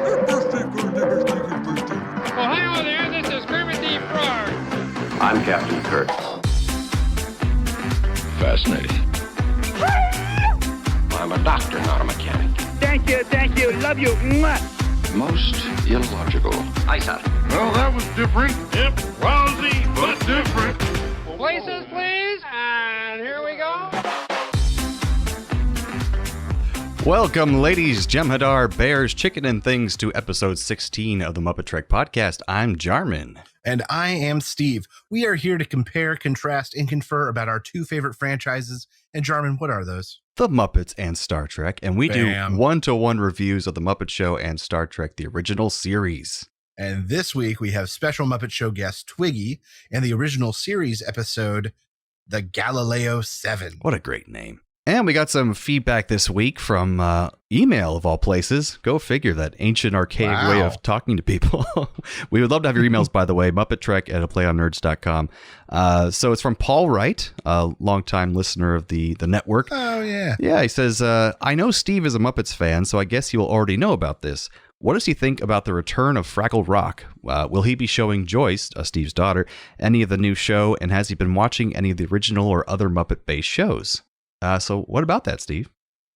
Ohio there, this is Kermit the Frog. I'm Captain Kirk. Fascinating. I'm a doctor, not a mechanic. Thank you, love you. Mwah. Most illogical. Aye, sir. Well, that was different. Yep, lousy, but different. Places, please, and here we go. Welcome, ladies, Jem'Hadar, bears, chicken, and things to episode 16 of the MuppeTrek podcast. I'm Jarman. And I am Steve. We are here to compare, contrast, and confer about our two favorite franchises. And Jarman, what are those? The Muppets and Star Trek. And we Bam. do one-to-one reviews of the Muppet Show and Star Trek, the original series. And this week we have special Muppet Show guest Twiggy and the original series episode, The Galileo 7. What a great name. And we got some feedback this week from email, of all places. Go figure, that ancient, archaic way of talking to people. We would love to have your emails, by the way, MuppeTrek@aplayonnerds.com. So it's from Paul Wright, a longtime listener of the network. Oh, yeah. Yeah, he says, I know Steve is a Muppets fan, so I guess he will already know about this. What does he think about the return of Fraggle Rock? Will he be showing Joyce, Steve's daughter, any of the new show? And has he been watching any of the original or other Muppet-based shows? So what about that, Steve?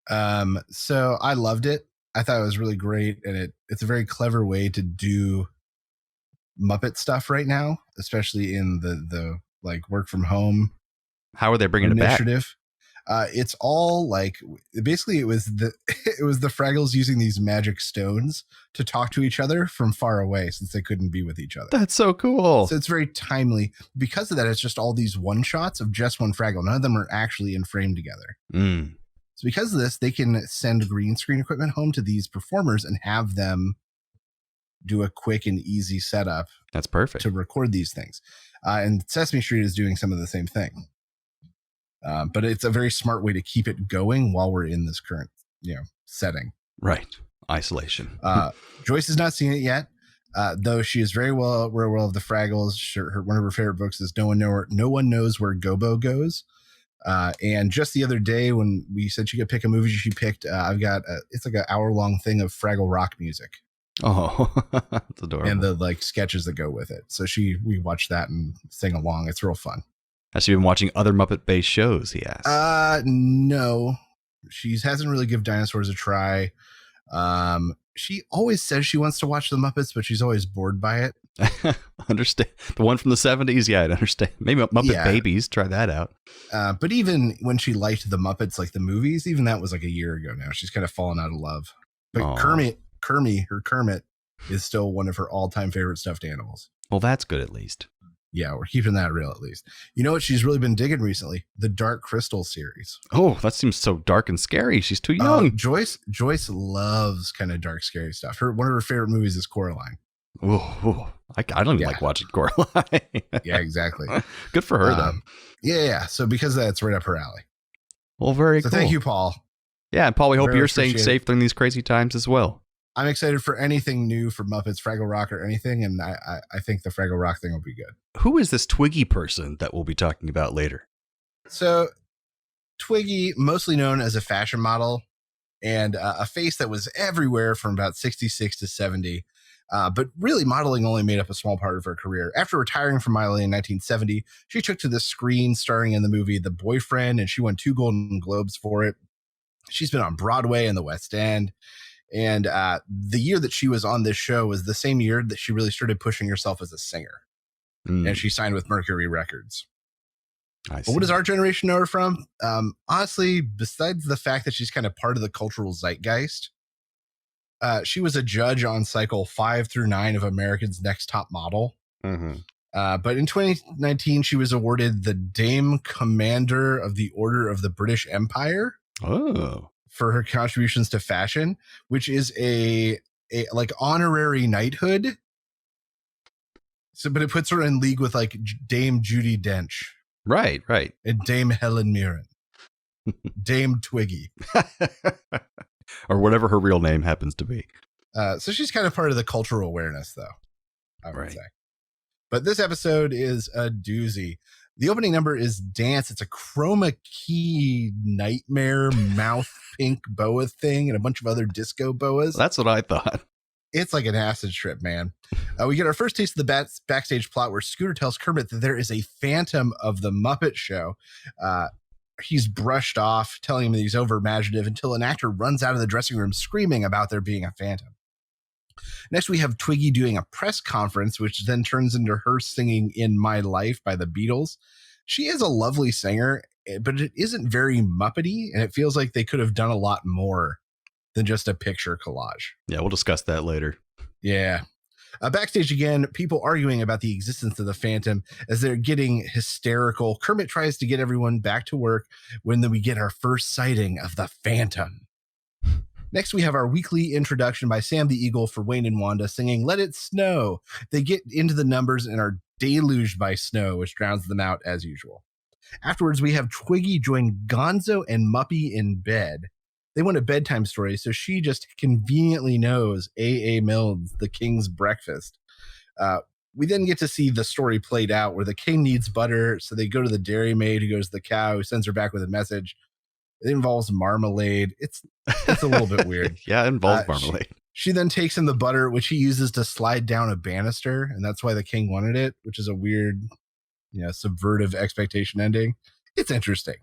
So I loved it. I thought it was really great. And it's a very clever way to do Muppet stuff right now, especially in the like work from home. How are they bringing initiative. It back? It's all like, basically it was the Fraggles using these magic stones to talk to each other from far away since they couldn't be with each other. That's so cool. So it's very timely. Because of that, it's just all these one shots of just one Fraggle. None of them are actually in frame together. So because of this, they can send green screen equipment home to these performers and have them do a quick and easy setup. That's perfect. To record these things. And Sesame Street is doing some of the same thing. But it's a very smart way to keep it going while we're in this current, setting. Right. Isolation. Joyce has not seen it yet, though she is very well aware of the Fraggles. One of her favorite books is No One Knows Where Gobo Goes. And just the other day when we said she could pick a movie, she picked, I've got, it's like an hour-long thing of Fraggle Rock music. Oh, that's adorable. And the like sketches that go with it. So we watched that and sang along. It's real fun. Has she been watching other Muppet-based shows, he asked? No. She hasn't really given dinosaurs a try. She always says she wants to watch the Muppets, but she's always bored by it. Understand. The one from the 70s? Yeah, I'd understand. Maybe Muppet Babies. Try that out. But even when she liked the Muppets, like the movies, even that was like a year ago now. She's kind of fallen out of love. But Aww. Kermit is still one of her all-time favorite stuffed animals. Well, that's good at least. Yeah, we're keeping that real at least. You know what she's really been digging recently? The Dark Crystal series. Oh, that seems so dark and scary. She's too young. Joyce loves kind of dark, scary stuff. One of her favorite movies is Coraline. Oh, I don't even like watching Coraline. Yeah, exactly. Good for her, though. Yeah. So because of that, it's right up her alley. Well, very cool. Thank you, Paul. Yeah, and Paul, we hope Very you're staying safe during these crazy times as well. I'm excited for anything new for Muppets, Fraggle Rock, or anything, and I think the Fraggle Rock thing will be good. Who is this Twiggy person that we'll be talking about later? So, Twiggy, mostly known as a fashion model, and a face that was everywhere from about 66 to 70, but really modeling only made up a small part of her career. After retiring from modeling in 1970, she took to the screen starring in the movie The Boyfriend, and she won 2 Golden Globes for it. She's been on Broadway and the West End. And the year that she was on this show was the same year that she really started pushing herself as a singer. And she signed with Mercury Records. I see. But what does our generation know her from? Honestly, besides the fact that she's kind of part of the cultural zeitgeist, she was a judge on cycle 5 through 9 of America's Next Top Model. Mm-hmm. But in 2019, she was awarded the Dame Commander of the Order of the British Empire. Oh. For her contributions to fashion, which is a like honorary knighthood. So, but it puts her in league with like Dame Judi Dench. Right. And Dame Helen Mirren. Dame Twiggy. Or whatever her real name happens to be. So she's kind of part of the cultural awareness, though, I would say. But this episode is a doozy. The opening number is Dance. It's a chroma key nightmare mouth pink boa thing and a bunch of other disco boas. That's what I thought. It's like an acid trip, man. We get our first taste of the backstage plot where Scooter tells Kermit that there is a phantom of the Muppet Show. He's brushed off, telling him that he's over-imaginative until an actor runs out of the dressing room screaming about there being a phantom. Next, we have Twiggy doing a press conference, which then turns into her singing In My Life by the Beatles. She is a lovely singer, but it isn't very Muppety, and it feels like they could have done a lot more than just a picture collage. Yeah, we'll discuss that later. Yeah. Backstage again, people arguing about the existence of the Phantom as they're getting hysterical. Kermit tries to get everyone back to work when then we get our first sighting of the Phantom. Next, we have our weekly introduction by Sam the Eagle for Wayne and Wanda singing Let It Snow. They get into the numbers and are deluged by snow, which drowns them out as usual. Afterwards, we have Twiggy join Gonzo and Muppy in bed. They want a bedtime story, so she just conveniently knows A.A. Milne's The King's Breakfast. We then get to see the story played out where the king needs butter, so they go to the dairy maid who goes to the cow, who sends her back with a message. It involves marmalade. It's a little bit weird. Yeah, it involves marmalade. She then takes him the butter, which he uses to slide down a banister, and that's why the king wanted it, which is a weird, subvertive expectation ending. It's interesting.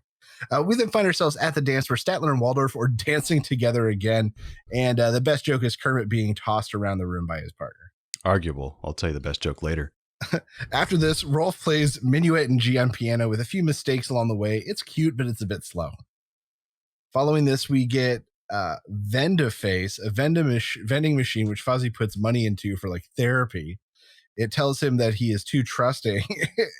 We then find ourselves at the dance where Statler and Waldorf are dancing together again. And the best joke is Kermit being tossed around the room by his partner. Arguable. I'll tell you the best joke later. After this, Rolf plays Minuet and G on piano with a few mistakes along the way. It's cute, but it's a bit slow. Following this, we get Vendaface, a vending machine, which Fozzie puts money into for like therapy. It tells him that he is too trusting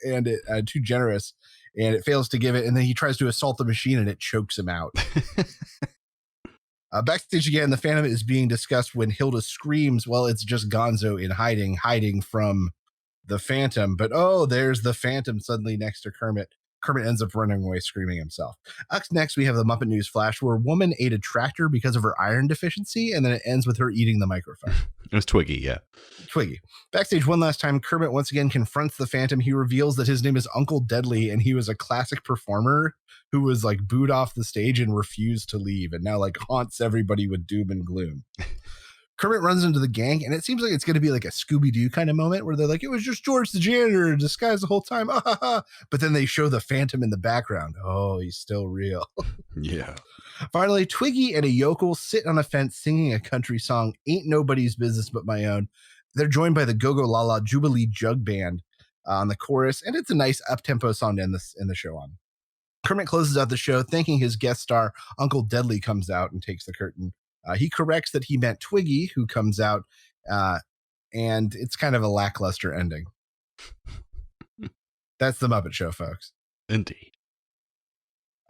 and too generous. And it fails to give it, and then he tries to assault the machine, and it chokes him out. Backstage again, the Phantom is being discussed when Hilda screams, well, it's just Gonzo in hiding from the Phantom. But, there's the Phantom suddenly next to Kermit. Kermit ends up running away screaming himself. Up next, we have the Muppet News Flash, where a woman ate a tractor because of her iron deficiency, and then it ends with her eating the microphone. It was Twiggy, yeah. Twiggy. Backstage one last time, Kermit once again confronts the Phantom. He reveals that his name is Uncle Deadly, and he was a classic performer who was like booed off the stage and refused to leave, and now like haunts everybody with doom and gloom. Kermit runs into the gang, and it seems like it's going to be like a Scooby-Doo kind of moment where they're like, it was just George the janitor in disguise the whole time. But then they show the Phantom in the background. Oh, he's still real. Yeah. Finally, Twiggy and a yokel sit on a fence singing a country song, Ain't Nobody's Business But My Own. They're joined by the Go-Go La-La Jubilee Jug Band on the chorus, and it's a nice up-tempo song to end the show on. Kermit closes out the show, thanking his guest star. Uncle Deadly comes out and takes the curtain. He corrects that he meant Twiggy, who comes out, and it's kind of a lackluster ending. That's the Muppet Show, folks. Indeed.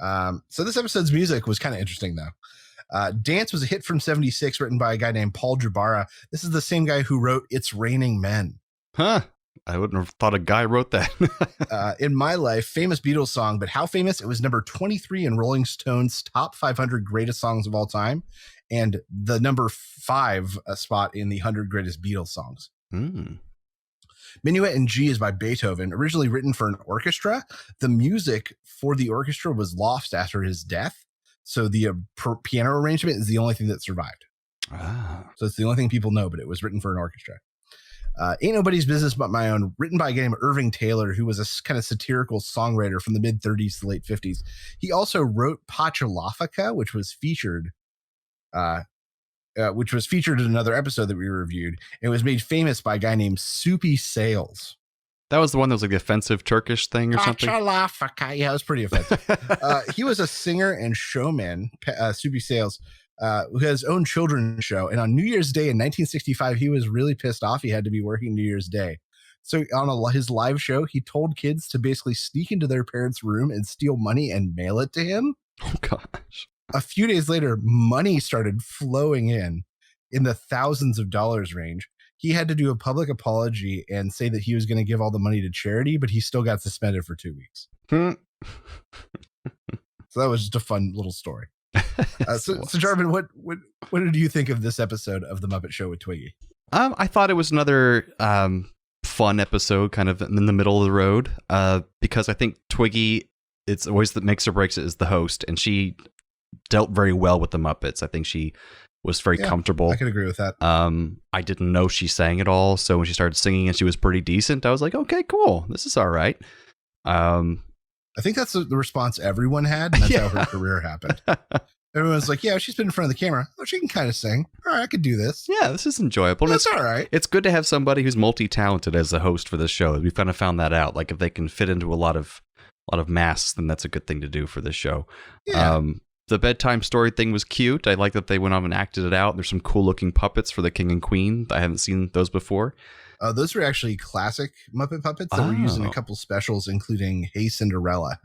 So this episode's music was kind of interesting, though. Dance was a hit from 76, written by a guy named Paul Jabara. This is the same guy who wrote It's Raining Men. Huh. I wouldn't have thought a guy wrote that. In My Life, famous Beatles song, but how famous? It was number 23 in Rolling Stone's top 500 greatest songs of all time, and the number 5 spot in the 100 greatest Beatles songs. Minuet in G is by Beethoven, originally written for an orchestra. The music for the orchestra was lost after his death, so the piano arrangement is the only thing that survived. So it's the only thing people know, but it was written for an orchestra. Ain't Nobody's Business But My Own, written by a guy named Irving Taylor, who was a kind of satirical songwriter from the mid 30s to late 50s. He also wrote Pachalafica, which was featured in another episode that we reviewed. It was made famous by a guy named Soupy Sales. That was the one that was like the offensive Turkish thing or something? Pachalafica. Yeah, it was pretty offensive. He was a singer and showman, Soupy Sales, who has his own children's show. And on New Year's Day in 1965, he was really pissed off he had to be working New Year's Day. So on his live show, he told kids to basically sneak into their parents' room and steal money and mail it to him. Oh, gosh. A few days later, money started flowing in the thousands of dollars range. He had to do a public apology and say that he was going to give all the money to charity, but he still got suspended for 2 weeks. So that was just a fun little story. So Jarvin, what did you think of this episode of The Muppet Show with Twiggy? I thought it was another fun episode, kind of in the middle of the road, because I think Twiggy, it's always that makes or breaks it, is the host, and she dealt very well with the Muppets. I think she was very comfortable. I could agree with that. I didn't know she sang at all, so when she started singing and she was pretty decent, I was like, okay, cool, this is all right. I think that's the response everyone had, and that's how her career happened. Everyone's like, yeah, she's been in front of the camera. Oh, she can kind of sing. All right, I could do this. Yeah, this is enjoyable. That's all right. It's good to have somebody who's multi-talented as the host for this show. We've kind of found that out. Like if they can fit into a lot of masks, then that's a good thing to do for this show. Yeah. The bedtime story thing was cute. I like that they went on and acted it out. There's some cool looking puppets for the king and queen. I haven't seen those before. Those were actually classic Muppet puppets that were used in a couple specials, including Hey Cinderella,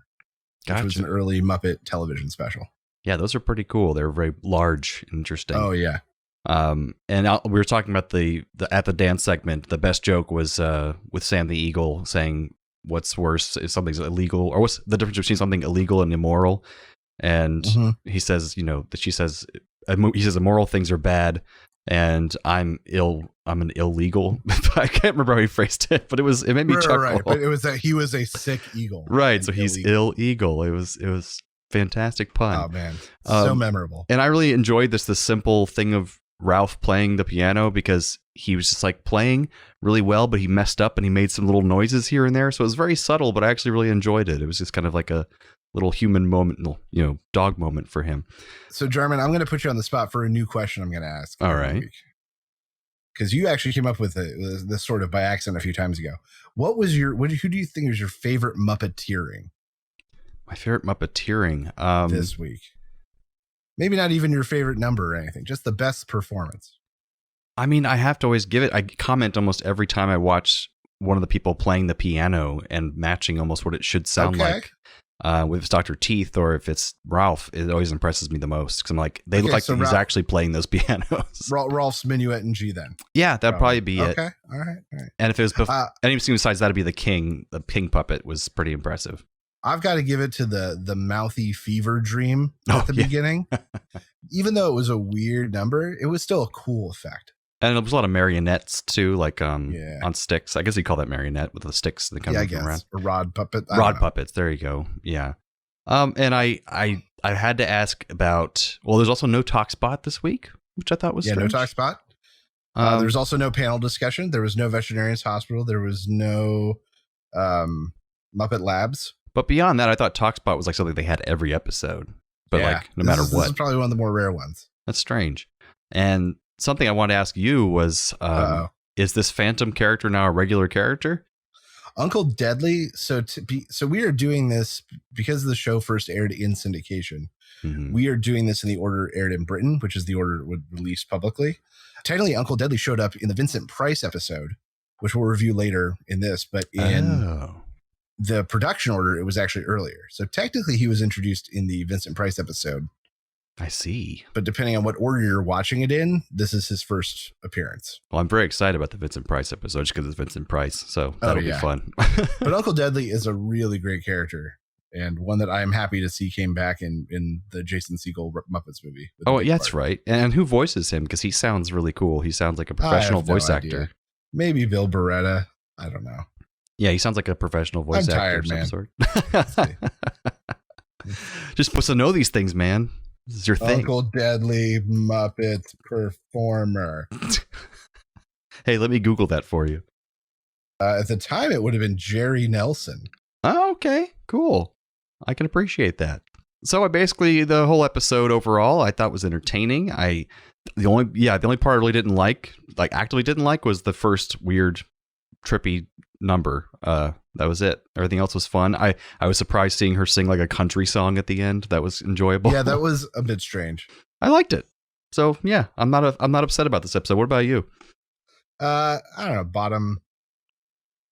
which was an early Muppet television special. Yeah, those are pretty cool. They're very large and interesting. Oh, yeah. And we were talking about the at the dance segment. The best joke was with Sam the Eagle saying, "What's worse if something's illegal, or what's the difference between something illegal and immoral?" And he says, he says immoral things are bad, and I'm an illegal. I can't remember how he phrased it, but it made me chuckle. Right, but it was that he was a sick eagle. Right, so he's illegal. It was fantastic pun. Oh man, so memorable. And I really enjoyed this simple thing of Ralph playing the piano, because he was just like playing really well, but he messed up and he made some little noises here and there. So it was very subtle, but I actually really enjoyed it. It was just kind of like a little human moment, dog moment for him. So Jarman, I'm going to put you on the spot for a new question I'm going to ask. All right. Because you actually came up with this sort of by accident a few times ago. Who do you think was your favorite Muppeteering? My favorite Muppeteering this week. Maybe not even your favorite number or anything, just the best performance. I mean, I have to always give it. I comment almost every time I watch one of the people playing the piano and matching almost what it should sound like. If it's Dr. Teeth or if it's Ralph, it always impresses me the most, because I'm like, they look like he's Ralph, actually playing those pianos. Ralph's Minuet in G then. Yeah, that'd probably be it. Okay, all right. And if it was anything besides that, it'd be the king. The king puppet was pretty impressive. I've got to give it to the mouthy fever dream at the beginning. Even though it was a weird number, it was still a cool effect. And there was a lot of marionettes too, like on sticks. I guess you call that marionette with the sticks that come around. A rod puppet. Rod puppets. There you go. Yeah. And I had to ask about. Well, there's also no talk spot this week, which I thought was strange. No talk spot. There's also no panel discussion. There was no veterinarian's hospital. There was no Muppet Labs. But beyond that, I thought talk spot was like something they had every episode. But like no matter what, this is probably one of the more rare ones. That's strange. And something I wanted to ask you was, is this Phantom character now a regular character? Uncle Deadly. So we are doing this because the show first aired in syndication. Mm-hmm. We are doing this in the order it aired in Britain, which is the order it would release publicly. Technically, Uncle Deadly showed up in the Vincent Price episode, which we'll review later in this, but in the production order, it was actually earlier. So technically he was introduced in the Vincent Price episode. I see. But depending on what order you're watching it in, this is his first appearance. Well, I'm very excited about the Vincent Price episode just because it's Vincent Price. So that'll be fun. But Uncle Deadly is a really great character, and one that I am happy to see came back in the Jason Segel Muppets movie. Oh, yeah, that's right. And who voices him? Because he sounds really cool. He sounds like a professional voice actor. Maybe Bill Beretta. I don't know. Yeah, he sounds like a professional voice actor tired, of some sort. Just supposed to know these things, man. This is your thing. Uncle Deadly Muppet performer. Hey, let me Google that for you. At the time, it would have been Jerry Nelson. Oh, okay, cool. I can appreciate that. So the whole episode overall, I thought was entertaining. The only part I really didn't like, actively didn't like, was the first weird, trippy number. That was it. Everything else was fun. I was surprised seeing her sing like a country song at the end. That was enjoyable. Yeah, that was a bit strange. I liked it. So yeah, I'm not upset about this episode. What about you? I don't know, bottom,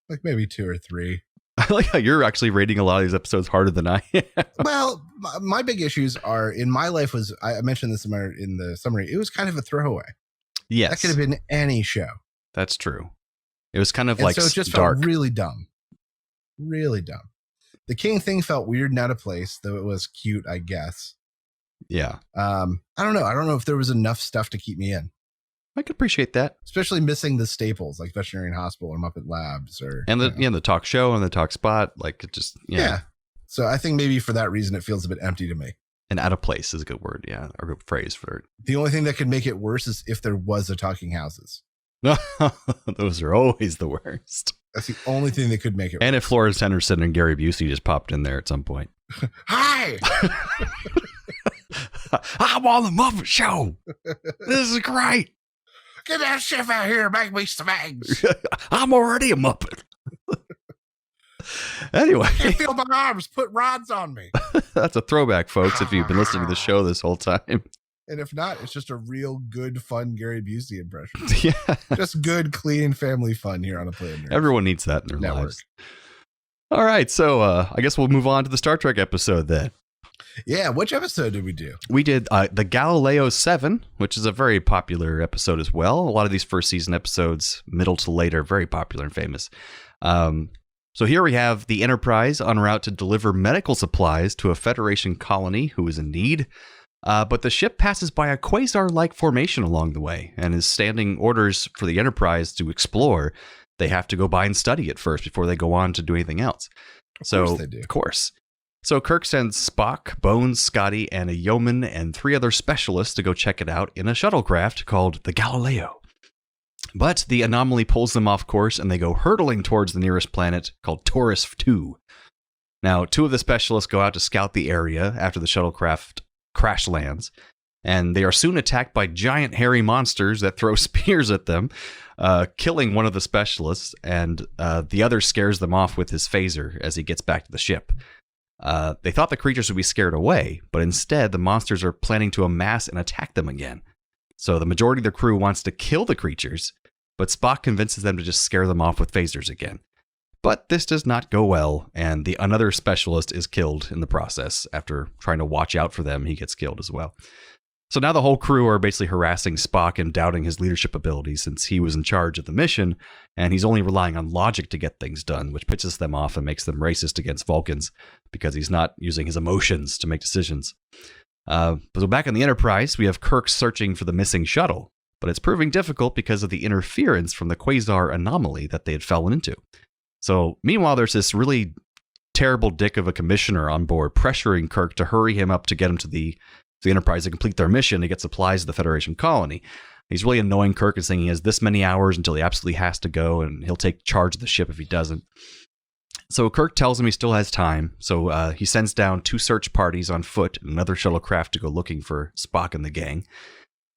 like maybe 2 or 3. I like how you're actually rating a lot of these episodes harder than I am. Well, my big issues are in my life was, I mentioned this in the summary, it was kind of a throwaway. Yes. That could have been any show. That's true. It was kind of so it just felt really dumb. Really dumb. The king thing felt weird and out of place, though it was cute, I guess. Yeah. I don't know. I don't know if there was enough stuff to keep me in. I could appreciate that. Especially missing the staples like Veterinarian Hospital or Muppet Labs and the talk show and the talk spot. Like it just, yeah. So I think maybe for that reason, it feels a bit empty to me. And out of place is a good word. Yeah. Or a good phrase for it. The only thing that could make it worse is if there was a talking houses. Those are always the worst. That's the only thing that could make it and worse. If Florence Henderson and Gary Busey just popped in there at some point. Hi! I'm on the Muppet Show. This is great. Get that chef out here and make me some eggs. I'm already a Muppet. Anyway. I can't feel my arms. Put rods on me. That's a throwback, folks, if you've been listening to the show this whole time. And if not, it's just a real good, fun Gary Busey impression. Yeah. Just good, clean family fun here on a Play Nerd. Everyone needs that in their Network. lives. All right. So I guess we'll move on to the Star Trek episode then. Yeah. Which episode did we do? We did the Galileo 7, which is a very popular episode as well. A lot of these first season episodes, middle to late, are very popular and famous. So here we have the Enterprise en route to deliver medical supplies to a Federation colony who is in need. But the ship passes by a quasar-like formation along the way and is standing orders for the Enterprise to explore. They have to go by and study it first before they go on to do anything else. Of course they do. Of course. So Kirk sends Spock, Bones, Scotty, and a yeoman and 3 other specialists to go check it out in a shuttlecraft called the Galileo. But the anomaly pulls them off course and they go hurtling towards the nearest planet called Taurus 2. Now, 2 of the specialists go out to scout the area after the shuttlecraft crash lands, and they are soon attacked by giant hairy monsters that throw spears at them, killing one of the specialists, and the other scares them off with his phaser as he gets back to the ship. They thought the creatures would be scared away, but instead the monsters are planning to amass and attack them again. So the majority of the crew wants to kill the creatures, but Spock convinces them to just scare them off with phasers again. But this does not go well, and another specialist is killed in the process. After trying to watch out for them, he gets killed as well. So now the whole crew are basically harassing Spock and doubting his leadership abilities since he was in charge of the mission, and he's only relying on logic to get things done, which pisses them off and makes them racist against Vulcans because he's not using his emotions to make decisions. So back on the Enterprise, we have Kirk searching for the missing shuttle, but it's proving difficult because of the interference from the quasar anomaly that they had fallen into. So meanwhile, there's this really terrible dick of a commissioner on board pressuring Kirk to hurry him up to get him to the Enterprise to complete their mission to get supplies to the Federation colony. He's really annoying Kirk and saying he has this many hours until he absolutely has to go, and he'll take charge of the ship if he doesn't. So Kirk tells him he still has time, so he sends down 2 search parties on foot and another shuttlecraft to go looking for Spock and the gang.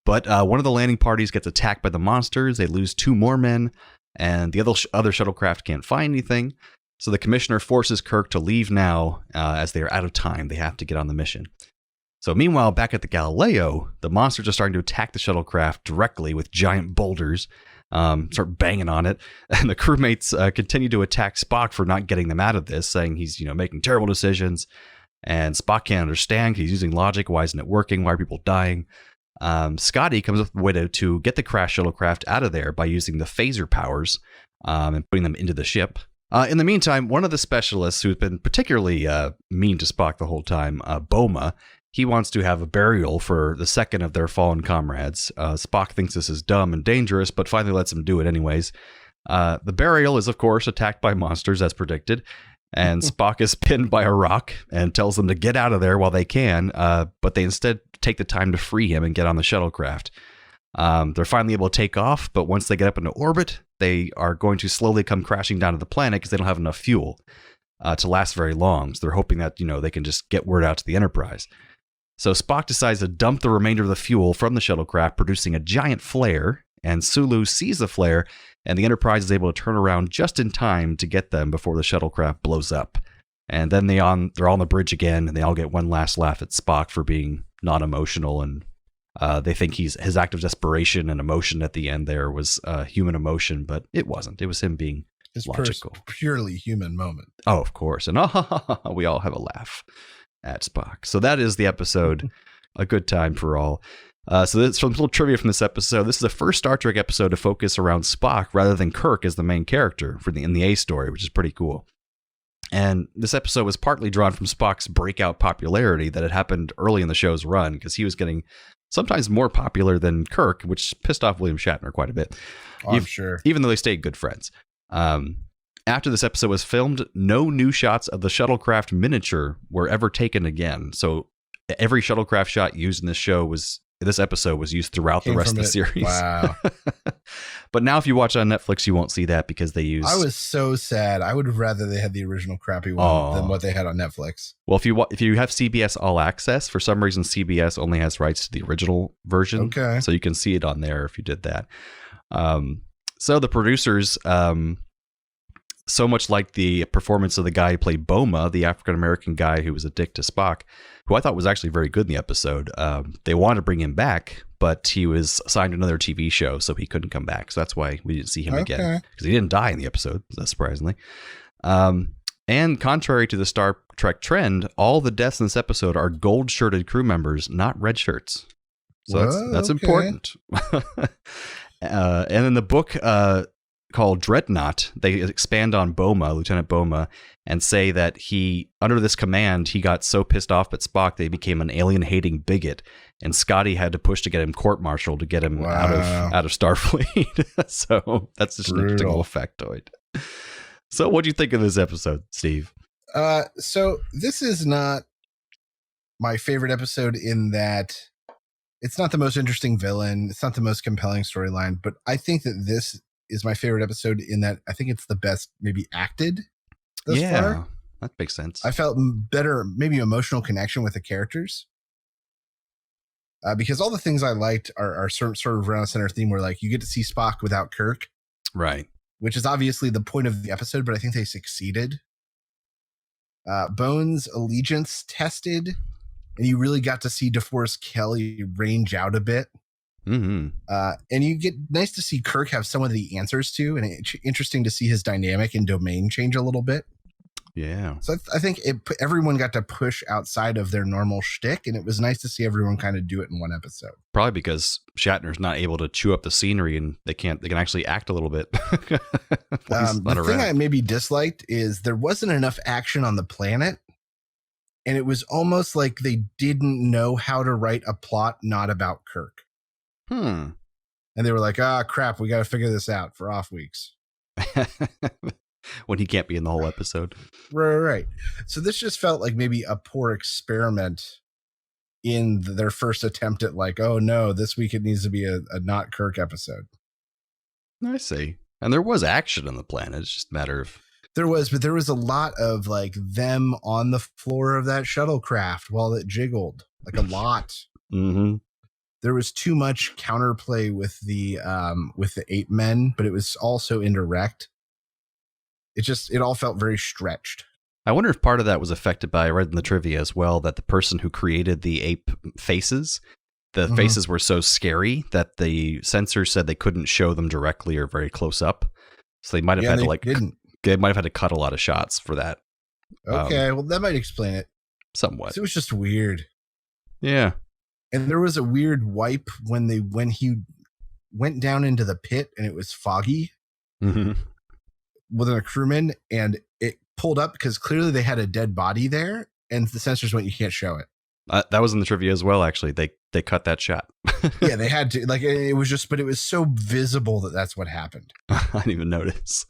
But one of the landing parties gets attacked by the monsters, they lose 2 more men, and the other shuttlecraft can't find anything. So the commissioner forces Kirk to leave now as they are out of time. They have to get on the mission. So meanwhile, back at the Galileo, the monsters are starting to attack the shuttlecraft directly with giant boulders, start banging on it. And the crewmates continue to attack Spock for not getting them out of this, saying he's making terrible decisions. And Spock can't understand. He's using logic. Why isn't it working? Why are people dying? Scotty comes up with a way to get the crash shuttlecraft out of there by using the phaser powers and putting them into the ship. In the meantime, one of the specialists who's been particularly mean to Spock the whole time, Boma, he wants to have a burial for the second of their fallen comrades. Spock thinks this is dumb and dangerous, but finally lets him do it anyways. The burial is, of course, attacked by monsters as predicted, and Spock is pinned by a rock and tells them to get out of there while they can, but they instead take the time to free him and get on the shuttlecraft. They're finally able to take off, but once they get up into orbit, they are going to slowly come crashing down to the planet because they don't have enough fuel to last very long. So they're hoping that, they can just get word out to the Enterprise. So Spock decides to dump the remainder of the fuel from the shuttlecraft, producing a giant flare, and Sulu sees the flare, and the Enterprise is able to turn around just in time to get them before the shuttlecraft blows up. And then they're on the bridge again, and they all get one last laugh at Spock for being non-emotional, and they think his act of desperation and emotion at the end there was human emotion, but it wasn't. It was him being logical. Purely human moment. Oh, of course. And we all have a laugh at Spock. So that is the episode, A Good Time for All. So there's some little trivia from this episode. This is the first Star Trek episode to focus around Spock rather than Kirk as the main character in the A story, which is pretty cool. And this episode was partly drawn from Spock's breakout popularity that had happened early in the show's run, because he was getting sometimes more popular than Kirk, which pissed off William Shatner quite a bit. I'm sure. Even though they stayed good friends. After this episode was filmed, no new shots of the shuttlecraft miniature were ever taken again. So every shuttlecraft shot used in this episode was used throughout the rest of the series. Wow. But now if you watch it on Netflix, you won't see that because they use... I was so sad. I would have rather they had the original crappy one than what they had on Netflix. Well, if you have CBS All Access, for some reason CBS only has rights to the original version. Okay. So you can see it on there if you did that. So the producers, so much like the performance of the guy who played Boma, the African-American guy who was a dick to Spock, who I thought was actually very good in the episode. They wanted to bring him back, but he was assigned to another TV show, so he couldn't come back. So that's why we didn't see him again, because he didn't die in the episode, surprisingly. And contrary to the Star Trek trend, all the deaths in this episode are gold-shirted crew members, not red shirts. So that's important. And in the book called Dreadnought, they expand on Boma, Lieutenant Boma, and say that under this command, he got so pissed off at Spock that he became an alien-hating bigot, and Scotty had to push to get him court-martialed to get him out of Starfleet. So that's just an interesting little factoid. So what do you think of this episode, Steve? So this is not my favorite episode in that it's not the most interesting villain. It's not the most compelling storyline, but I think that this is my favorite episode in that I think it's the best maybe acted thus far. That makes sense. I felt better, maybe emotional connection with the characters. Because all the things I liked are sort of around a center theme where like you get to see Spock without Kirk. Right. Which is obviously the point of the episode, but I think they succeeded. Bones' allegiance tested, and you really got to see DeForest Kelley range out a bit. Mm-hmm. And you get nice to see Kirk have some of the answers to, and it's interesting to see his dynamic and domain change a little bit. Yeah. So I think everyone got to push outside of their normal shtick, and it was nice to see everyone kind of do it in one episode. Probably because Shatner's not able to chew up the scenery, and they can actually act a little bit. The thing I maybe disliked is there wasn't enough action on the planet, and it was almost like they didn't know how to write a plot not about Kirk. And they were like, crap, we got to figure this out for off weeks. When he can't be in the whole episode. Right. So this just felt like maybe a poor experiment in their first attempt at like, oh no, this week it needs to be a not Kirk episode. I see. And there was action on the planet. It's just a matter of... There was a lot of like them on the floor of that shuttlecraft while it jiggled. Like a lot. Mm-hmm. There was too much counterplay with the ape men, but it was also indirect. It all felt very stretched. I wonder if part of that was affected by, I read in the trivia as well, that the person who created the ape faces, faces were so scary that the censors said they couldn't show them directly or very close up. So they might have they might have had to cut a lot of shots for that. Okay, well that might explain it. Somewhat. It was just weird. Yeah. And there was a weird wipe when he went down into the pit and it was foggy. Mm-hmm. With a crewman, and it pulled up because clearly they had a dead body there, and the censors went, you can't show it. That was in the trivia as well, actually. They cut that shot. Yeah, they had to. Like, it was just, but it was so visible that that's what happened. I didn't even notice.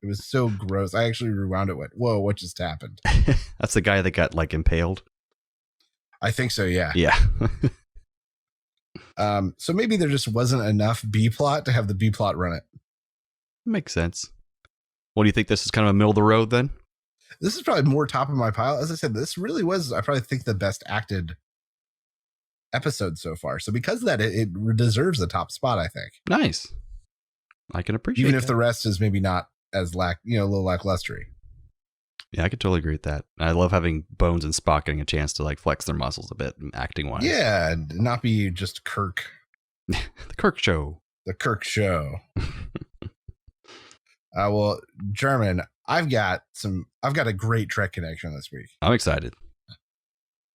It was so gross. I actually rewound it. Went, whoa, what just happened? That's the guy that got like impaled. I think so. Yeah. Yeah. So maybe there just wasn't enough B plot to have the B plot run it. Makes sense. What do you think? This is kind of a middle of the road then? This is probably more top of my pile. As I said, this really was, I probably think, the best acted episode so far. So because of that, it deserves the top spot, I think. Nice. I can appreciate even if the rest is maybe not as a little lackluster. Yeah, I could totally agree with that. I love having Bones and Spock getting a chance to like flex their muscles a bit acting wise. Yeah, not be just Kirk. The Kirk Show. The Kirk Show. Well, German, I've got a great Trek connection this week. I'm excited.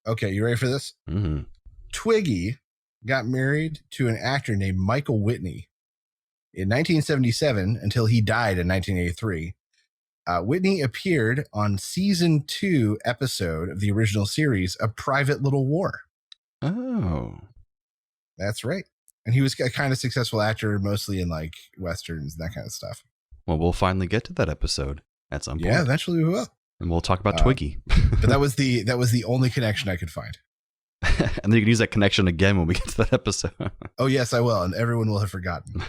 Okay, you ready for this? Mm-hmm. Twiggy got married to an actor named Michael Whitney in 1977 until he died in 1983. Whitney appeared on season 2 episode of the original series, A Private Little War. Oh. That's right. And he was a kind of successful actor, mostly in like Westerns and that kind of stuff. Well, we'll finally get to that episode at some point. Yeah, eventually we will. And we'll talk about Twiggy. But that was the only connection I could find. And then you can use that connection again when we get to that episode. Oh, yes, I will. And everyone will have forgotten.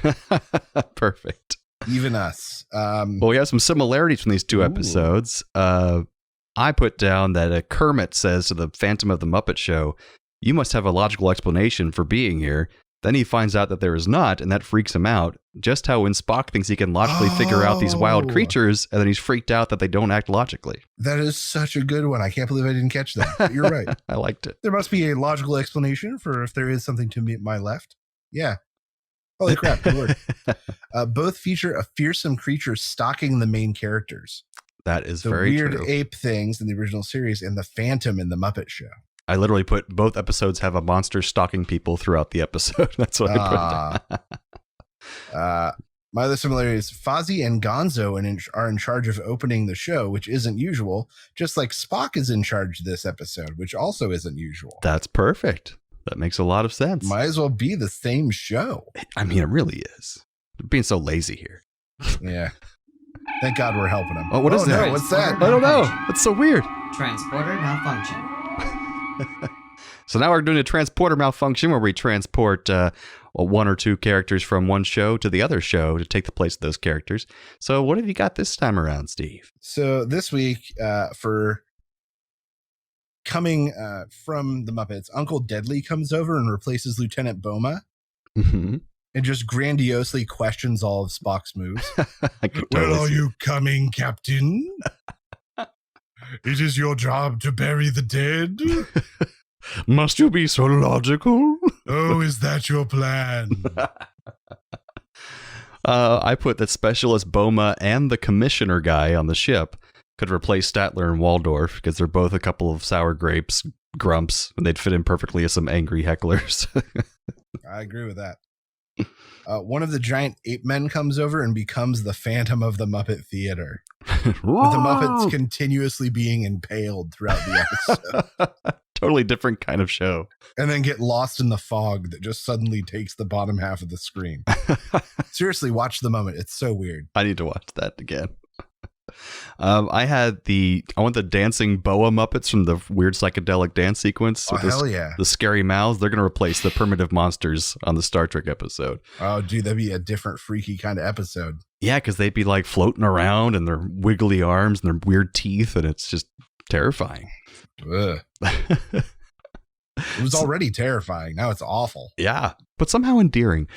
Perfect. Even us. Well, we have some similarities from these two episodes. I put down that Kermit says to the Phantom of the Muppet Show, "You must have a logical explanation for being here." Then he finds out that there is not, and that freaks him out. Just how when Spock thinks he can logically figure out these wild creatures, and then he's freaked out that they don't act logically. That is such a good one. I can't believe I didn't catch that. But you're right. I liked it. There must be a logical explanation for if there is something to my left. Yeah. Holy crap. Good word. Both feature a fearsome creature stalking the main characters. That is the very weird true. ape things in the original series and the Phantom in the Muppet Show. I literally put both episodes have a monster stalking people throughout the episode. That's what I put down. My other similarity is Fozzie and Gonzo are in charge of opening the show, which isn't usual, just like Spock is in charge this episode, which also isn't usual. That's perfect. That makes a lot of sense. Might as well be the same show. I mean, it really is. They're being so lazy here. Yeah. Thank God we're helping them. Oh, what is that? No, what's that? I don't know. That's so weird. Transporter malfunction. So now we're doing a transporter malfunction where we transport one or two characters from one show to the other show to take the place of those characters. So what have you got this time around, Steve? So this week, for coming from the Muppets, Uncle Deadly comes over and replaces Lieutenant Boma. Mm-hmm. And just grandiosely questions all of Spock's moves. Where are you coming, Captain? It is your job to bury the dead? Must you be so logical? Oh, is that your plan? I put that Specialist Boma and the Commissioner guy on the ship could replace Statler and Waldorf because they're both a couple of sour grapes, grumps, and they'd fit in perfectly as some angry hecklers. I agree with that. One of the giant ape men comes over and becomes the Phantom of the Muppet Theater. With the Muppets continuously being impaled throughout the episode. Totally different kind of show. And then get lost in the fog that just suddenly takes the bottom half of the screen. Seriously, watch the moment. It's so weird. I need to watch that again. I want the dancing boa Muppets from the weird psychedelic dance sequence. Oh, hell yeah. The scary mouths. They're going to replace the primitive monsters on the Star Trek episode. Oh, dude, that'd be a different freaky kind of episode. Yeah, because they'd be like floating around and their wiggly arms and their weird teeth, and it's just terrifying. Ugh. It was already terrifying. Now it's awful. Yeah, but somehow endearing.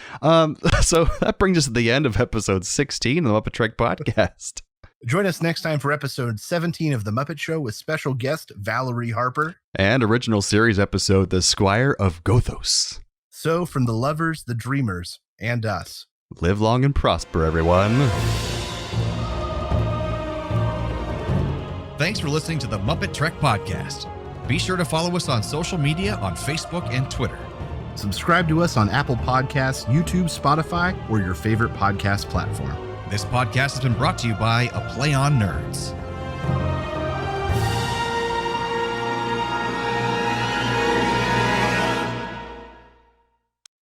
So that brings us to the end of episode 16 of the MuppeTrek podcast. Join us next time for episode 17 of The Muppet Show with special guest Valerie Harper. And original series episode, The Squire of Gothos. So from the lovers, the dreamers, and us. Live long and prosper, everyone. Thanks for listening to the MuppeTrek podcast. Be sure to follow us on social media on Facebook and Twitter. Subscribe to us on Apple Podcasts, YouTube, Spotify, or your favorite podcast platform. This podcast has been brought to you by A Play on Nerds.